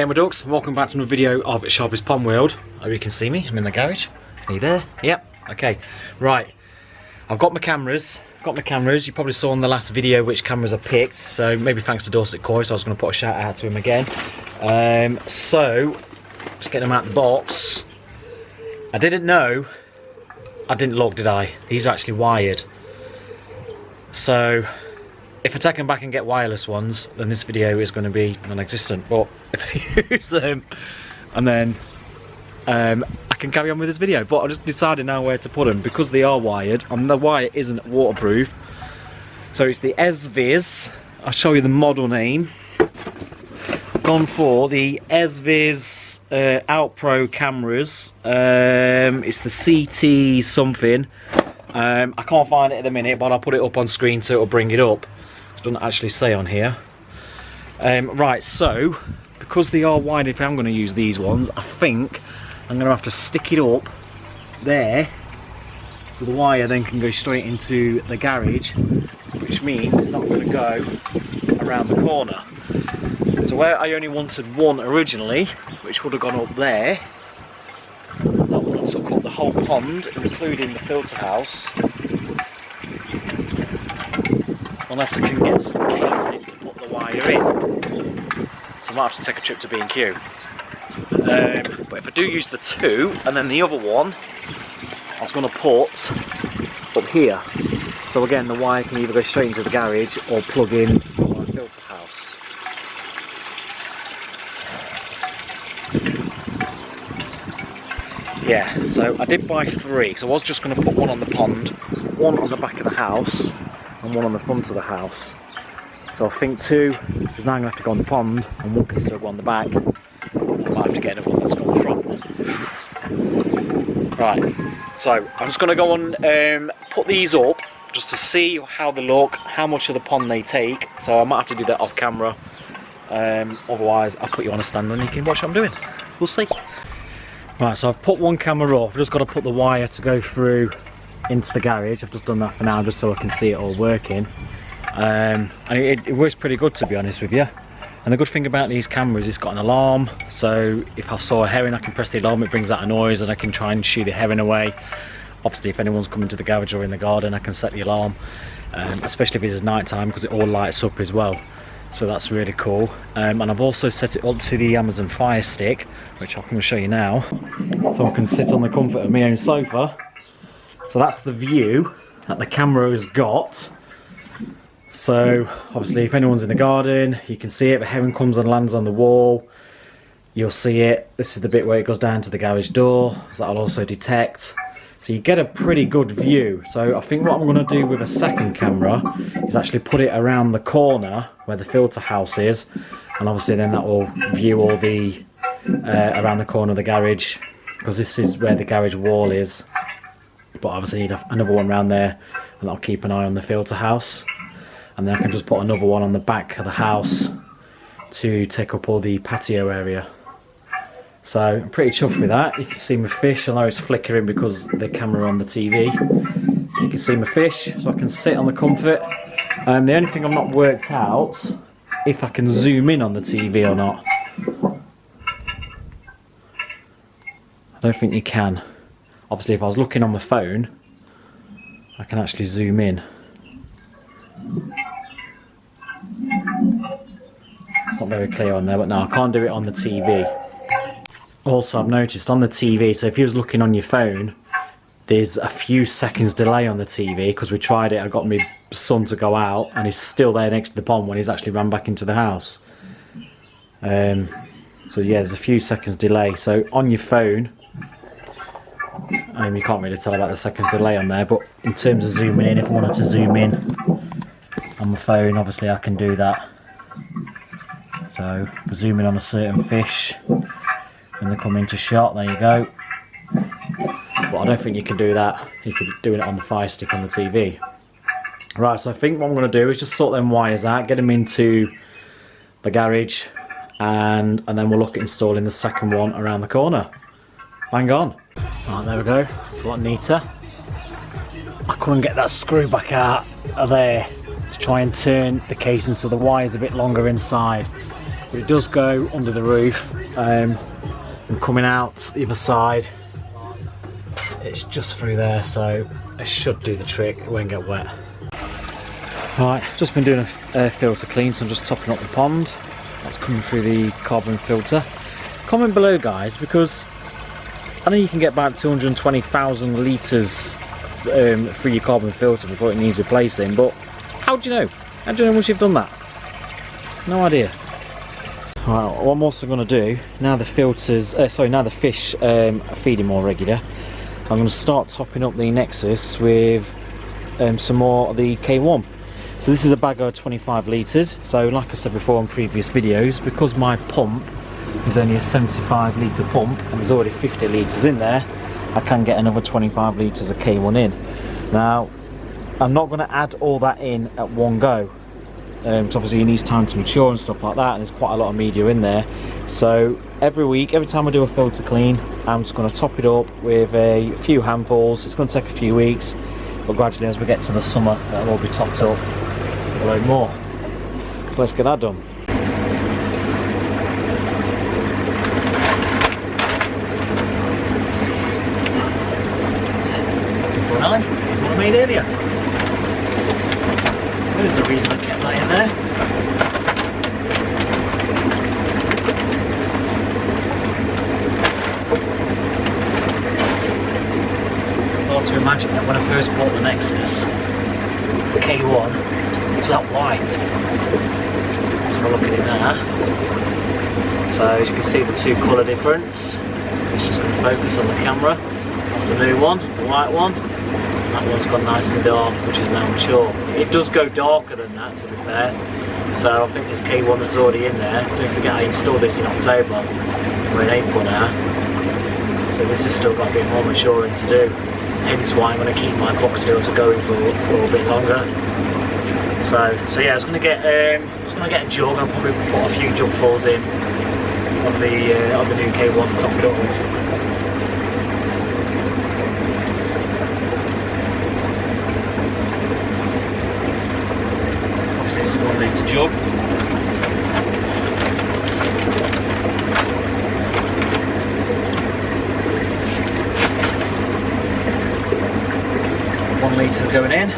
Hey my ducks, welcome back to another video of Sharpest Pond World. Hope you can see me, I'm in the garage. Are you there? Yep, okay. Right, I've got my cameras. You probably saw in the last video which cameras I picked, so maybe thanks to Dorset Coy, so I was going to put a shout out to him again. So, just getting them out of the box. I didn't know, I didn't look, did I? These are actually wired. So, if I take them back and get wireless ones, then this video is going to be non-existent. But if I use them, and then I can carry on with this video. But I just decided now where to put them because they are wired, and the wire isn't waterproof. So it's the Ezviz. I'll show you the model name. I've gone for the Ezviz Outpro cameras. It's the CT something. I can't find it at the minute, but I'll put it up on screen so it'll bring it up. It doesn't actually say on here. Right, so because they are wired, if I'm going to use these ones, I think I'm going to have to stick it up there so the wire then can go straight into the garage, which means it's not going to go around the corner. So where I only wanted one originally, which would have gone up there, that would have took up the whole pond, including the filter house. Unless I can get some casing to put the wire in. So I might have to take a trip to B&Q. But if I do use the two, and then the other one, I was going to put up here. So again, the wire can either go straight into the garage or plug in my filter house. Yeah, so I did buy three, so I was just going to put one on the pond, one on the back of the house, and one on the front of the house. So I think two is now going to have to go on the pond, and one can still go on the back. I might have to get another one that's got on the front. Right, so I'm just going to go on, put these up, just to see how they look, how much of the pond they take. So I might have to do that off camera. Otherwise, I'll put you on a stand and you can watch what I'm doing. We'll see. Right, so I've put one camera up. I've just got to put the wire to go through into the garage. I've just done that for now, just so I can see it all working. And it works pretty good, to be honest with you. And the good thing about these cameras, it's got an alarm. So if I saw a herring, I can press the alarm, it brings out a noise, and I can try and shoo the herring away. Obviously, if anyone's coming to the garage or in the garden, I can set the alarm, especially if it is night time, because it all lights up as well. So that's really cool. And I've also set it up to the Amazon Fire Stick, which I'm going to show you now. So I can sit on the comfort of my own sofa. So that's the view that the camera has got. So obviously if anyone's in the garden, you can see it. The herring comes and lands on the wall, you'll see it. This is the bit where it goes down to the garage door, so that'll also detect. So you get a pretty good view. So I think what I'm going to do with a second camera is actually put it around the corner where the filter house is, and obviously then that will view all the around the corner of the garage, because this is where the garage wall is. But obviously need another one around there, and I'll keep an eye on the filter house. And then I can just put another one on the back of the house to take up all the patio area. So I'm pretty chuffed with that. You can see my fish. I know it's flickering because the camera on the TV. You can see my fish, so I can sit on the comfort. The only thing I'm not worked out, if I can zoom in on the TV or not. I don't think you can. Obviously if I was looking on my phone, I can actually zoom in. It's not very clear on there, but no, I can't do it on the TV. Also, I've noticed on the TV, so if you was looking on your phone, there's a few seconds delay on the TV, because we tried it. I got my son to go out and he's still there next to the pond when he's actually ran back into the house. So yeah, there's a few seconds delay. So on your phone, you can't really tell about the seconds delay on there, but in terms of zooming in, if I wanted to zoom in on my phone, obviously I can do that. So zoom in on a certain fish when they come into shot, there you go. But I don't think you can do that if you're doing it on the Fire Stick on the TV. Right, so I think what I'm going to do is just sort them wires out, get them into the garage, and then we'll look at installing the second one around the corner. Bang on. Right, there we go, it's a lot neater. I couldn't get that screw back out of there to try and turn the casing so the wire's a bit longer inside. but it does go under the roof, and coming out the other side, it's just through there, so it should do the trick. It won't get wet. Right, just been doing a filter clean, so I'm just topping up the pond. That's coming through the carbon filter. Comment below, guys, because I know you can get about 220,000 litres through your carbon filter before it needs replacing, but how do you know? How do you know once you've done that? No idea. Right, what I'm also going to do, now the filters, now the fish are feeding more regular, I'm going to start topping up the Nexus with some more of the K1. So this is a bag of 25 litres, so like I said before in previous videos, because my pump is only a 75 litre pump and there's already 50 litres in there, I can get another 25 litres of K1 in. Now, I'm not going to add all that in at one go, because obviously it needs time to mature and stuff like that, and there's quite a lot of media in there. So every week, every time I do a filter clean, I'm just going to top it up with a few handfuls. It's going to take a few weeks, but gradually as we get to the summer, that'll all be topped up a load more. So let's get that done. Looking for a knife? That's what I made earlier. There's the reason I kept that in there. It's hard to imagine that when I first bought the Nexus, the K1, was that white. Let's have a look at it now. So as you can see the two colour difference. It's just going to focus on the camera. That's the new one, the white one. That one's gone nice and dark, which is now mature. It does go darker than that, to be fair. So I think this K1 that's already in there. Don't forget I installed this in October. We're in April now. So this has still got a bit more maturing to do. Hence why I'm going to keep my box filter going for a bit longer. So yeah, I was going to get a jug. I'll probably put a few jugfuls in of the new K1 to top it up with. Obviously, this is 1 litre jug. One litre going in.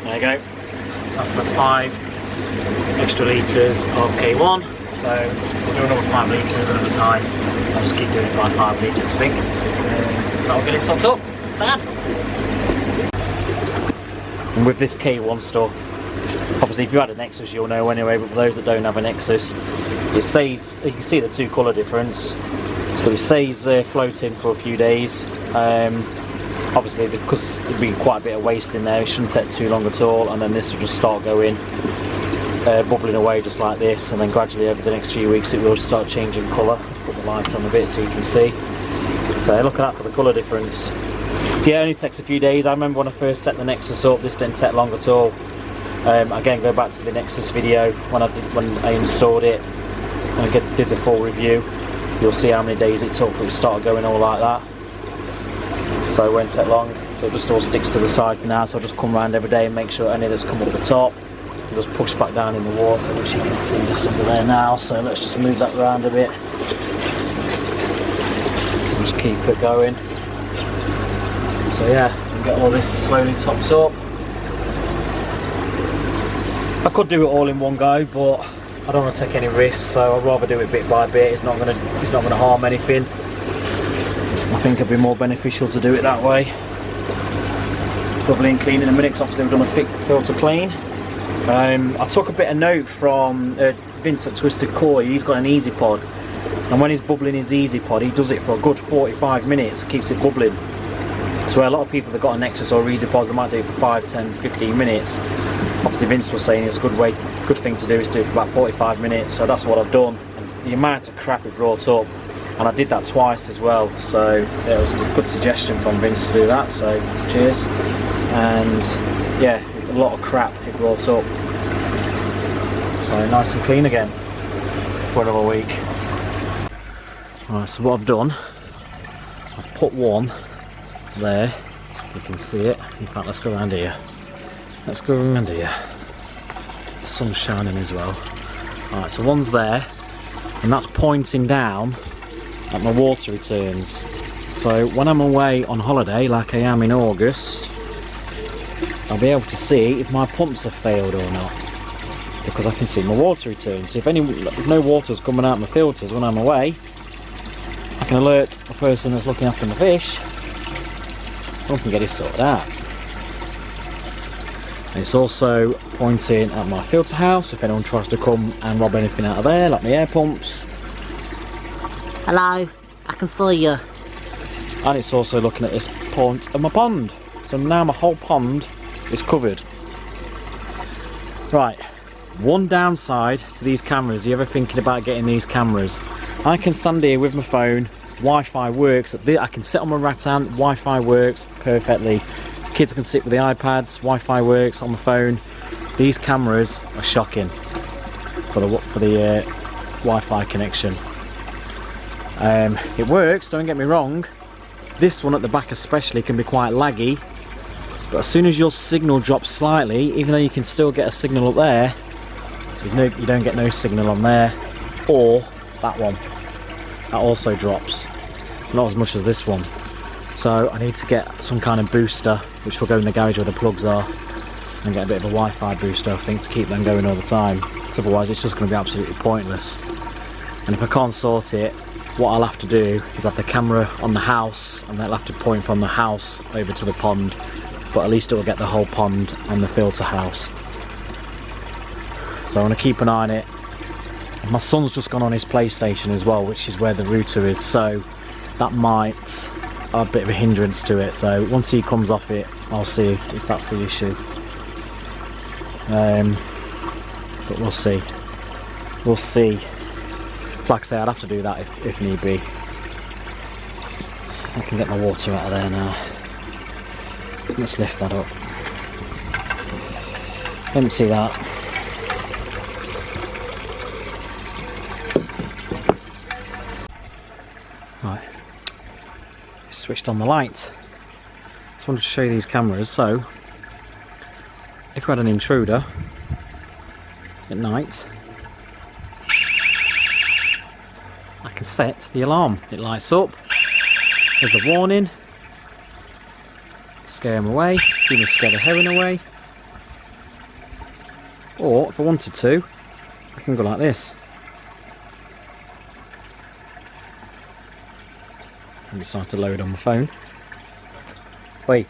There you go. That's the 5 extra litres of K1. So we'll do another 5 litres another time. I'll just keep doing it by 5 litres, I think. That'll get it topped up. Sad. And with this K1 stuff, obviously if you had a Nexus you'll know anyway, but for those that don't have a Nexus, it stays, you can see the two colour difference. So it stays floating for a few days. Obviously because there'll be quite a bit of waste in there, it shouldn't take too long at all, and then this will just start going bubbling away just like this, and then gradually over the next few weeks it will start changing colour. Let's put the light on a bit so you can see. So look at that for the colour difference. So yeah, it only takes a few days. I remember when I first set the Nexus up, this didn't take long at all. Again, go back to the Nexus video when I installed it and I did the full review. You'll see how many days it took for it to start going all like that. So it won't take long. so it just all sticks to the side for now. So I'll just come around every day and make sure any that's come up the top just push back down in the water, which you can see just under there now. So let's just move that around a bit. Just keep it going. So yeah, we get all this slowly topped up. I could do it all in one go, but I don't want to take any risks, so I'd rather do it bit by bit. It's not gonna harm anything. I think it'd be more beneficial to do it that way. Bubbling and clean in a minute, because obviously we've done a thick filter clean. I took a bit of note from Vince at Twisted Koi. He's got an Easy Pod, and when he's bubbling his Easy Pod, he does it for a good 45 minutes, keeps it bubbling. So a lot of people that got a Nexus or Easy Pods, they might do it for 5, 10, 15 minutes. Obviously Vince was saying it's a good thing to do is do it for about 45 minutes, so that's what I've done. And the amount of crap it brought up, and I did that twice as well, so it was a good suggestion from Vince to do that, so cheers. And yeah, a lot of crap it brought up, so nice and clean again for another week. Right, so what I've done, I've put one there, you can see it. In fact, let's go around here. Let's go around here. The sun's shining as well. Alright, so one's there, and that's pointing down at my water returns. So when I'm away on holiday, like I am in August, I'll be able to see if my pumps have failed or not, because I can see my water returns. So if no water's coming out of my filters when I'm away, I can alert the person that's looking after my fish, and I can get it sorted out. And it's also pointing at my filter house if anyone tries to come and rob anything out of there, like my air pumps. Hello, I can see you. And it's also looking at this point of my pond. So now my whole pond is covered. Right, one downside to these cameras, you ever thinking about getting these cameras? I can stand here with my phone, Wi-Fi works, I can sit on my rattan, Wi-Fi works perfectly. Kids can sit with the iPads, Wi-Fi works on the phone. These cameras are shocking for the Wi-Fi connection. It works, don't get me wrong. This one at the back especially can be quite laggy, but as soon as your signal drops slightly, even though you can still get a signal up there, you don't get no signal on there, or that one. That also drops, not as much as this one. So I need to get some kind of booster, which will go in the garage where the plugs are, and get a bit of a Wi-Fi booster, I think, to keep them going all the time. Because otherwise it's just going to be absolutely pointless. And if I can't sort it, what I'll have to do is have the camera on the house, and they'll have to point from the house over to the pond, but at least it will get the whole pond and the filter house. So I want to keep an eye on it. And my son's just gone on his PlayStation as well, which is where the router is, so that might a bit of a hindrance to it. So once he comes off it, I'll see if that's the issue. But we'll see. We'll see. Like I say, I'd have to do that if need be. I can get my water out of there now. Let's lift that up. Empty that. Right. Switched on the light. Just wanted to show you these cameras. So if we had an intruder at night, I can set the alarm. It lights up. There's the warning. Scare them away. Even scare the heron away. Or if I wanted to, I can go like this. And decide to load on my phone. Wait.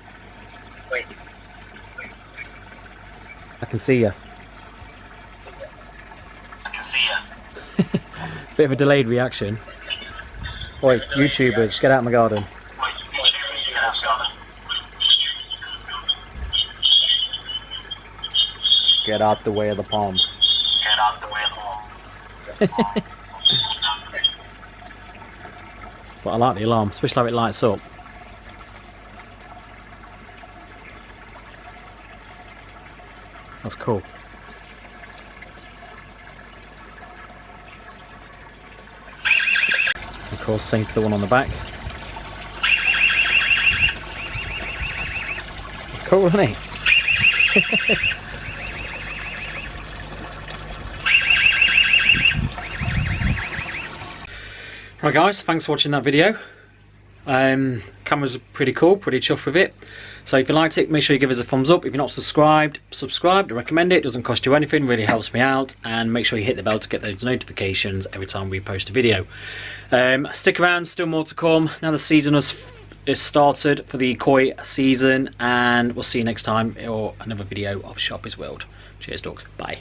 I can see you. Bit of a delayed reaction. Oi, YouTubers, get out of my garden. Get out the way of the pond. Get out the way of the pond. But I like the alarm, especially how it lights up. That's cool. Of course, same for the one on the back. Cool, isn't it? Right guys, thanks for watching that video. Camera's pretty cool, pretty chuffed with it. So if you liked it, make sure you give us a thumbs up. If you're not subscribed, subscribe. I recommend it. It doesn't cost you anything, really helps me out. And make sure you hit the bell to get those notifications every time we post a video. Stick around, still more to come. Now the season is started for the koi season, and we'll see you next time or another video of Sharpie's World. Cheers dogs, bye.